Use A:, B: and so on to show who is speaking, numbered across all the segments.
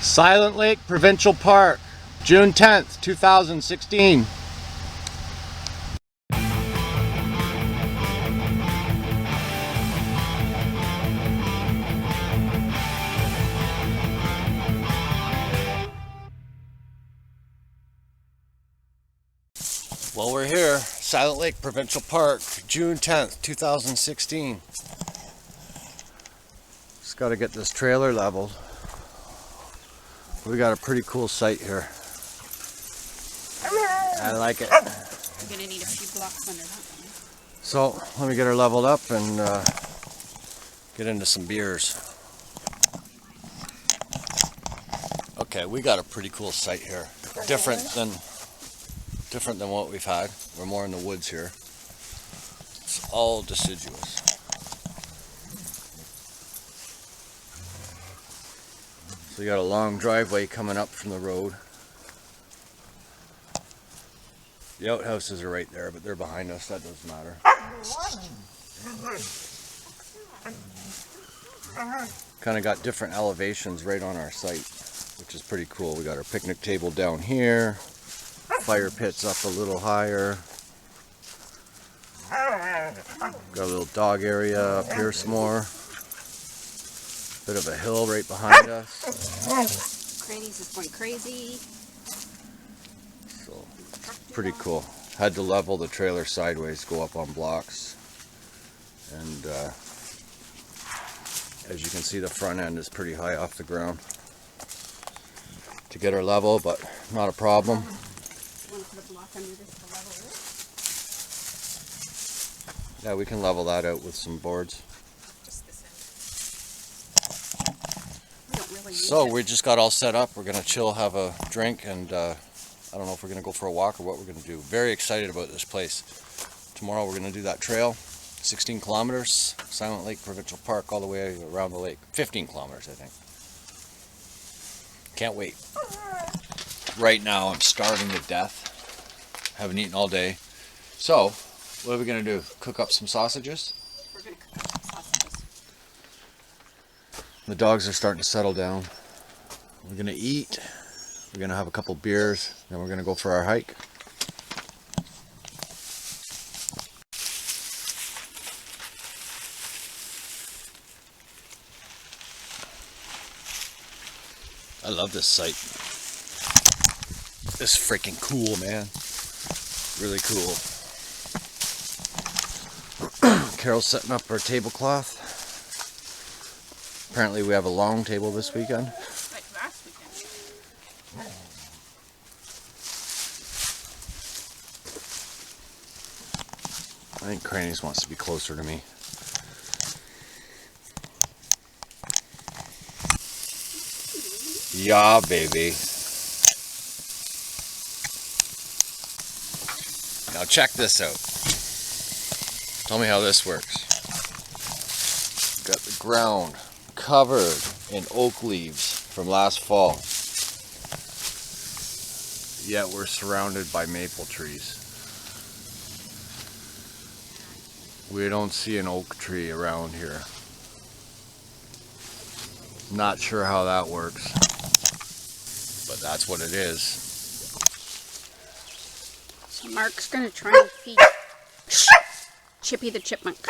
A: Silent Lake Provincial Park, June 10th, 2016. Well, we're here, Silent Lake Provincial Park, June 10th, 2016. Just got to get this trailer leveled. We got a pretty cool site here. I like it.
B: You're gonna need a few blocks under that one.
A: So let me get her leveled up and get into some beers. Okay, we got a pretty cool site here. Different than what we've had. We're more in the woods here. It's all deciduous. So you got a long driveway coming up from the road. The outhouses are right there, but they're behind us. That doesn't matter. Kind of got different elevations right on our site, which is pretty cool. We got our picnic table down here. Fire pits up a little higher. Got a little dog area up here some more. Bit of a hill right behind us.
B: Granny's is going crazy.
A: So, pretty cool. Had to level the trailer sideways, go up on blocks. And as you can see, the front end is pretty high off the ground to get her level, but not a problem.
B: You want to put a block under this to level it?
A: Yeah, we can level that out with some boards.
B: Just this end. We don't really need
A: So
B: it.
A: we just got all set up. We're gonna chill, have a drink, and I don't know if we're gonna go for a walk or what we're gonna do. Very excited about this place. Tomorrow we're gonna do that trail, 16 kilometers, Silent Lake Provincial Park, all the way around the lake. 15 kilometers, I think. Can't wait. Right now I'm starving to death. Haven't eaten all day. So, what are we gonna do? Cook up some sausages?
B: We're gonna cook up some sausages.
A: The dogs are starting to settle down. We're gonna eat. We're gonna have a couple beers. Then we're gonna go for our hike. I love this site. It's freaking cool, man. Really cool. Carol's setting up our tablecloth. Apparently we have a long table this weekend.
B: Like last weekend.
A: I think Crannies wants to be closer to me. Yeah, baby. Now check this out. Tell me how this works. Got the ground covered in oak leaves from last fall. Yet we're surrounded by maple trees. We don't see an oak tree around here. Not sure how that works, but that's what it is.
B: So Mark's gonna try and feed Chippy the chipmunk.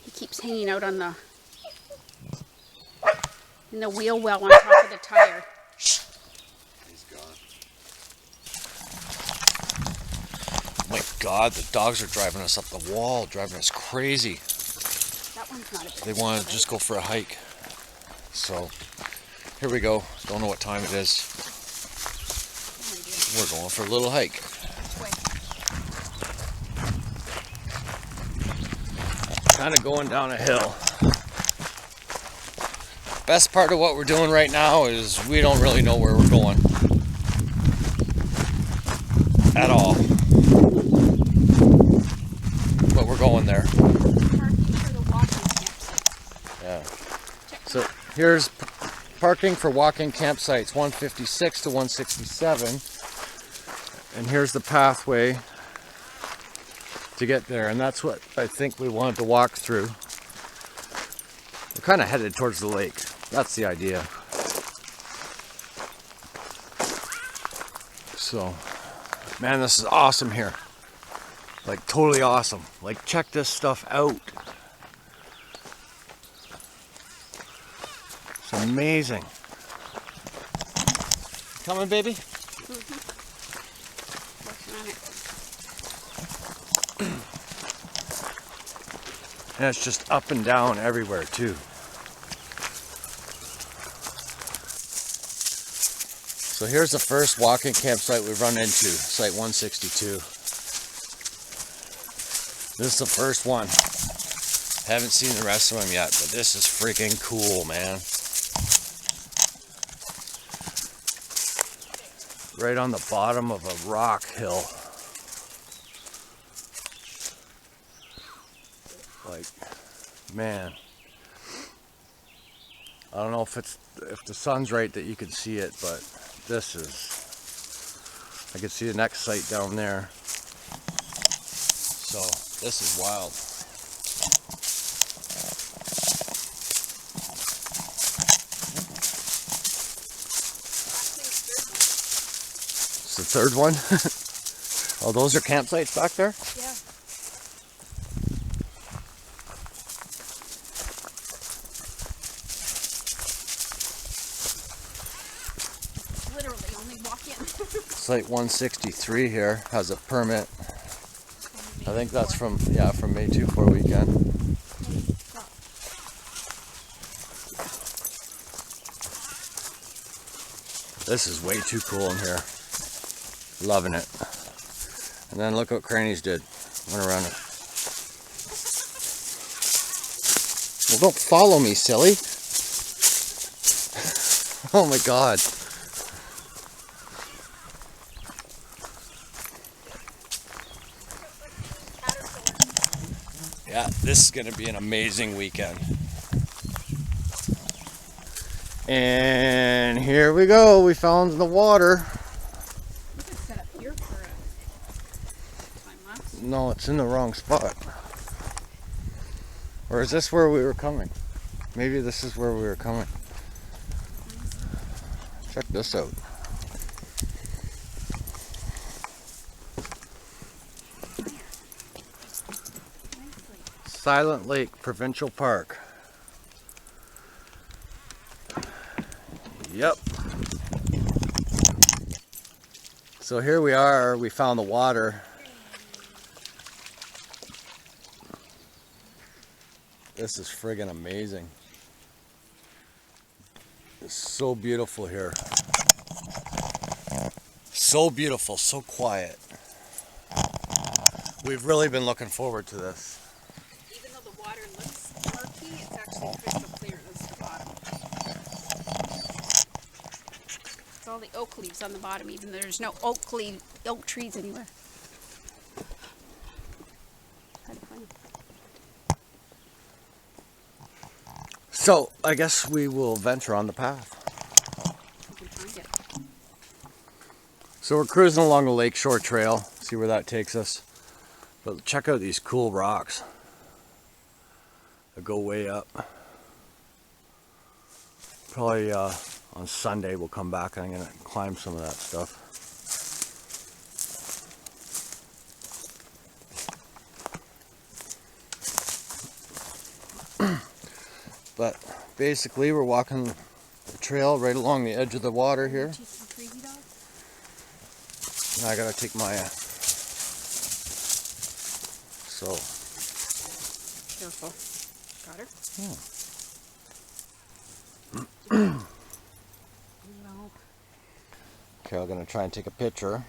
B: He keeps hanging out on the in the wheel well on top of the tire.
A: He's gone. Oh my God, the dogs are driving us up the wall, driving us crazy.
B: That one's not a big
A: They want to just go for a hike. So, here we go. Don't know what time it is. We're going for a little hike. Kind of going down a hill. Best part of what we're doing right now is we don't really know where we're going. At all. But we're going there. Yeah. So here's parking for walking campsites, 156 to 167. And here's the pathway to get there, and that's what I think we wanted to walk through. kind of headed towards the lake. That's the idea. So, man, this is awesome here. Like, totally awesome. Like, check this stuff out. It's amazing. Coming, baby?
B: Working on it.
A: And it's just up and down everywhere, too. So here's the first walking campsite we've run into, site 162. This is the first one. Haven't seen the rest of them yet, but this is freaking cool, man. Right on the bottom of a rock hill. Like, man. I don't know if the sun's right that you can see it, but this is, I can see the next site down there. So this is wild. It's the third one. Oh, those are campsites back there?
B: Yeah. Literally only walk in.
A: Site 163 here has a permit. I think that's from May 24 weekend. This is way too cool in here. Loving it. And then look what Crannies did. Went around it. Well, don't follow me, silly. Oh my God. Yeah, this is going to be an amazing weekend. And here we go. We found the water.
B: We could set up here for a time lapse.
A: No, it's in the wrong spot. Or is this where we were coming? Maybe this is where we were coming. Check this out. Silent Lake Provincial Park. Yep. So here we are, we found the water. This is friggin' amazing. It's so beautiful here. So beautiful, so quiet. We've really been looking forward to this.
B: Even though the water looks murky, it's actually crystal clear. That's the bottom. It's all the oak leaves on the bottom, even though there's no oak trees anywhere. Kind of funny.
A: So, I guess we will venture on the path.
B: We can find it.
A: So we're cruising along the Lakeshore Trail, see where that takes us. But check out these cool rocks that go way up. Probably on Sunday we'll come back and I'm going to climb some of that stuff. But basically we're walking the trail right along the edge of the water here.
B: Crazy dog?
A: Now I gotta take Maya. So.
B: Careful. Got her? No.
A: Okay, I'm gonna try and take a picture.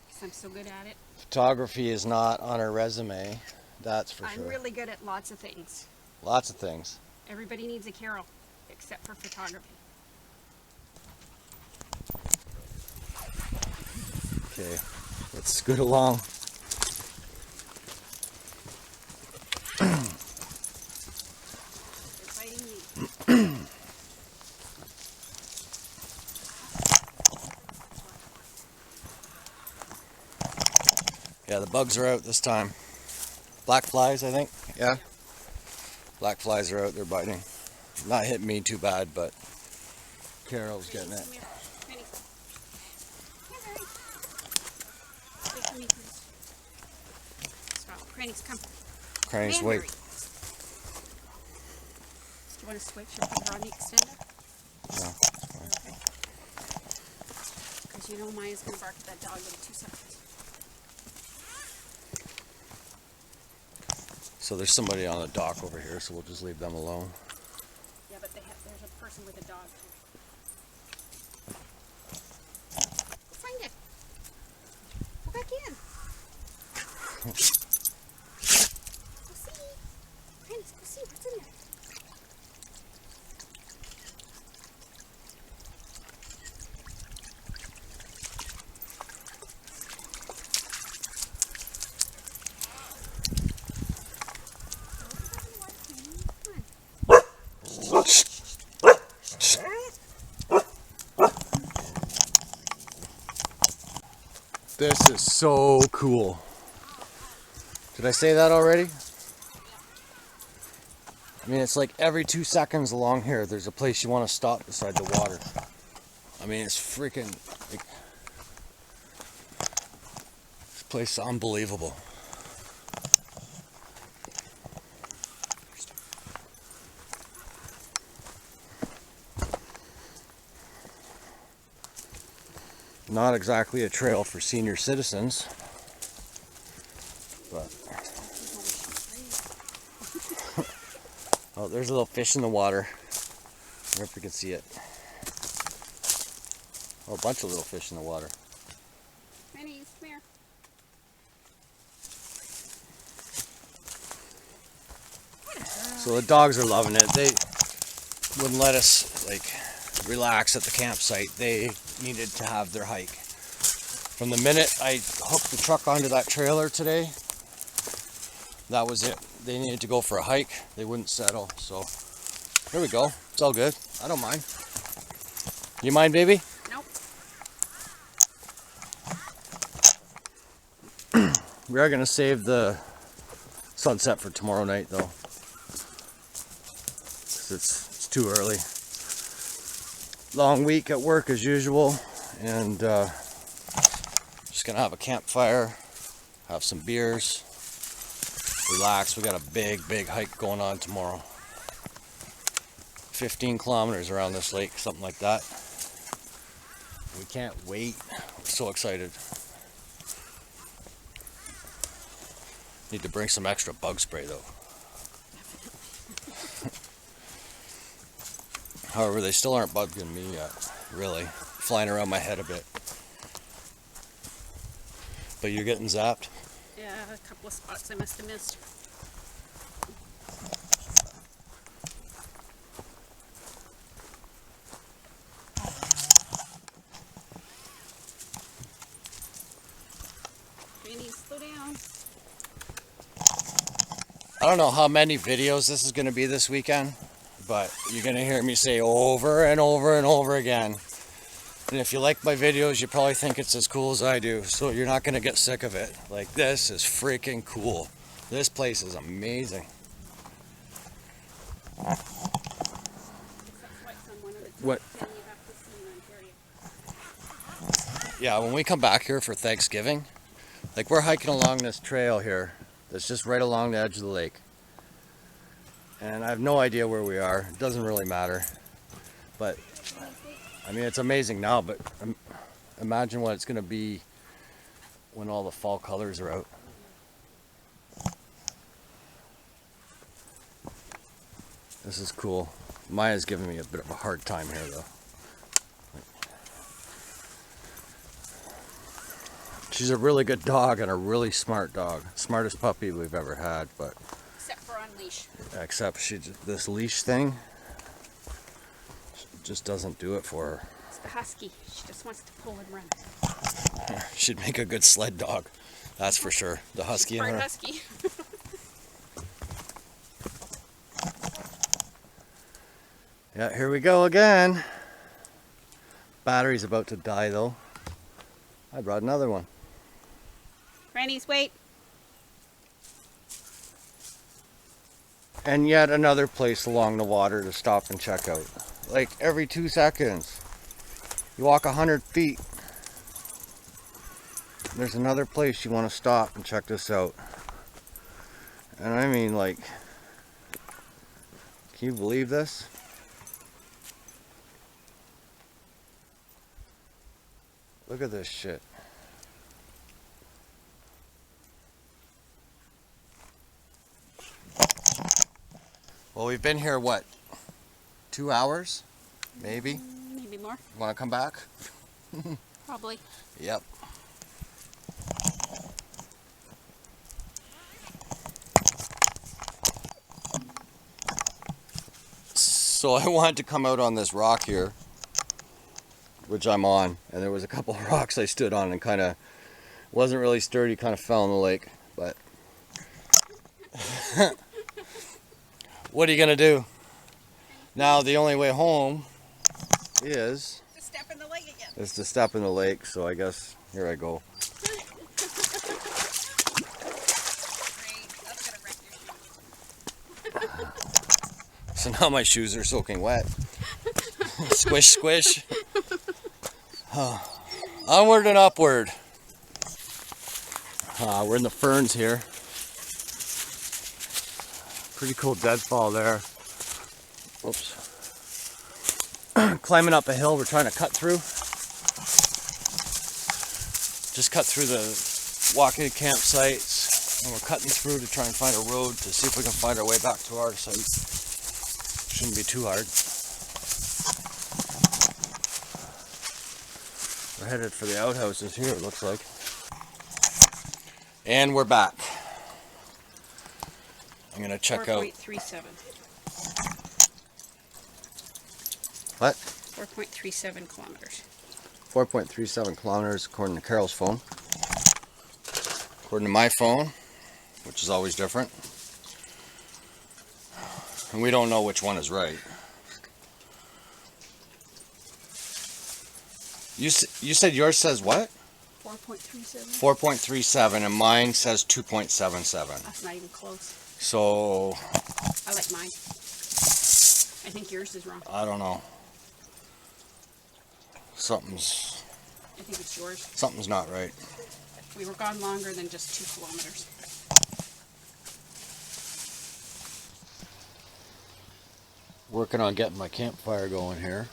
B: Because I'm so good at it.
A: Photography is not on her resume, that's for sure.
B: I'm really good at lots of things.
A: Lots of things.
B: Everybody needs a Carol, except for photography.
A: Okay, let's scoot along.
B: They're fighting me.
A: Yeah, the bugs are out this time. Black flies, I think. Yeah. Black flies are out there biting. Not hitting me too bad, but Carol's getting it.
B: Come here. Penny. Here, Mary. Wait for me, please. Stop. Granny's come.
A: Cranny's
B: Come
A: wait.
B: Mary. Do you want to switch or put her on the extender?
A: No,
B: Okay. Because you know Maya's going to bark at that dog in 2 seconds.
A: so there's somebody on the dock over here, so we'll just leave them alone.
B: Yeah, but there's a person with a dog. Find it. Go back in. Go see. Granny, go see what's in there.
A: This is so cool. Did I say that already? I mean, it's like every 2 seconds along here, there's a place you want to stop beside the water. I mean, it's freaking, like, this place is unbelievable. Not exactly a trail for senior citizens, but oh, there's a little fish in the water. I wonder if we can see it. Oh, a bunch of little fish in the water.
B: Granny, come here.
A: So the dogs are loving it. They wouldn't let us like relax at the campsite. They needed to have their hike. From the minute I hooked the truck onto that trailer today, that was it. They needed to go for a hike. They wouldn't settle. So here we go. It's all good. I don't mind. You mind, baby?
B: Nope.
A: We are going to save the sunset for tomorrow night, though. 'Cause it's too early. Long week at work as usual, and just gonna have a campfire, have some beers, relax. We got a big hike going on tomorrow. 15 kilometers around this lake, something like that. We can't wait. We're so excited. Need to bring some extra bug spray though. However, they still aren't bugging me yet, really. Flying around my head a bit. But you're getting zapped?
B: Yeah, a couple of spots I must have missed. Granny, slow down.
A: I don't know how many videos this is going to be this weekend, but you're going to hear me say over and over and over again. And if you like my videos, you probably think it's as cool as I do, so you're not going to get sick of it. Like, this is freaking cool. This place is amazing. What? Yeah, when we come back here for Thanksgiving, like, we're hiking along this trail here that's just right along the edge of the lake. And I have no idea where we are. It doesn't really matter. But, I mean, it's amazing now, but imagine what it's going to be when all the fall colors are out. This is cool. Maya's giving me a bit of a hard time here, though. She's a really good dog and a really smart dog. Smartest puppy we've ever had, but...
B: Except for on leash.
A: Except this leash thing just doesn't do it for her.
B: It's the husky. She just wants to pull and run.
A: She'd make a good sled dog, that's for sure. The husky in
B: Part
A: her.
B: husky.
A: Yeah, here we go again. Battery's about to die though. I brought another one.
B: Granny's, wait.
A: And yet another place along the water to stop and check out. Like every 2 seconds. You walk 100 feet. There's another place you want to stop and check this out. And I mean, like, can you believe this? Look at this shit. Well, we've been here, what, 2 hours? Maybe?
B: Maybe more.
A: Want to come back?
B: Probably.
A: Yep. So I wanted to come out on this rock here, which I'm on, and there was a couple of rocks I stood on and kind of wasn't really sturdy, kind of fell in the lake, but what are you gonna do? Now the only way home is
B: To step in the lake again.
A: to step in the lake, so I guess here I go.
B: Great. That's gonna wreck your shoes.
A: So now my shoes are soaking wet. Squish, squish. Onward and upward. We're in the ferns here. Pretty cool deadfall there. Oops. Climbing up a hill we're trying to cut through. Just cut through the walking campsites, and we're cutting through to try and find a road to see if we can find our way back to our site. Shouldn't be too hard. We're headed for the outhouses here, it looks like. And we're back. I'm gonna check out.
B: 4.37.
A: What?
B: 4.37 kilometers.
A: 4.37 kilometers according to Carol's phone. According to my phone, which is always different. And we don't know which one is right. You said yours says what?
B: 4.37.
A: 4.37 and mine says 2.77.
B: That's not even close.
A: So
B: I like mine. I think yours is wrong.
A: I don't know.
B: I think it's yours.
A: Something's not right.
B: We were gone longer than just 2 kilometers.
A: Working on getting my campfire going here.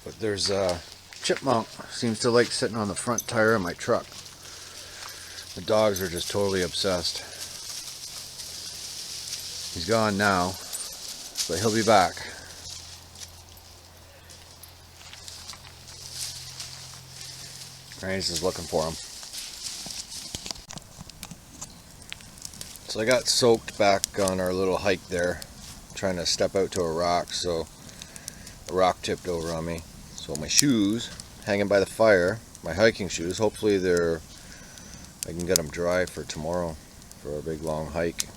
A: But there's a chipmunk seems to like sitting on the front tire of my truck. The dogs are just totally obsessed. He's gone now, but he'll be back. Granny's just looking for him. So I got soaked back on our little hike there, trying to step out to a rock, so a rock tipped over on me. So my shoes hanging by the fire, my hiking shoes, hopefully I can get them dry for tomorrow for our big long hike.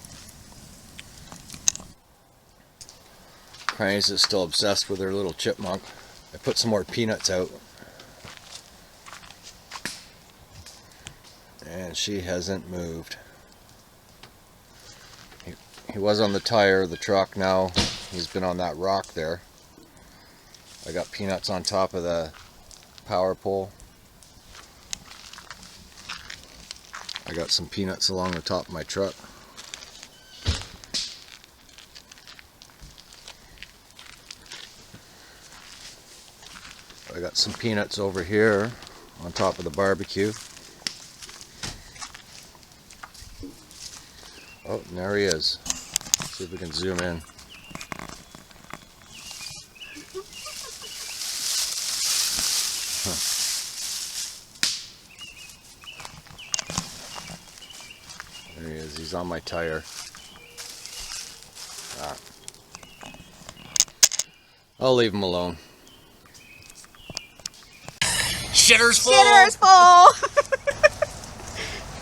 A: Granny's is still obsessed with her little chipmunk. I put some more peanuts out. And she hasn't moved. He was on the tire of the truck, now he's been on that rock there. I got peanuts on top of the power pole. I got some peanuts along the top of my truck. I got some peanuts over here on top of the barbecue. Oh, and there he is. See if we can zoom in. There he is. He's on my tire. I'll leave him alone. Shitter's full!
B: Shitter's full!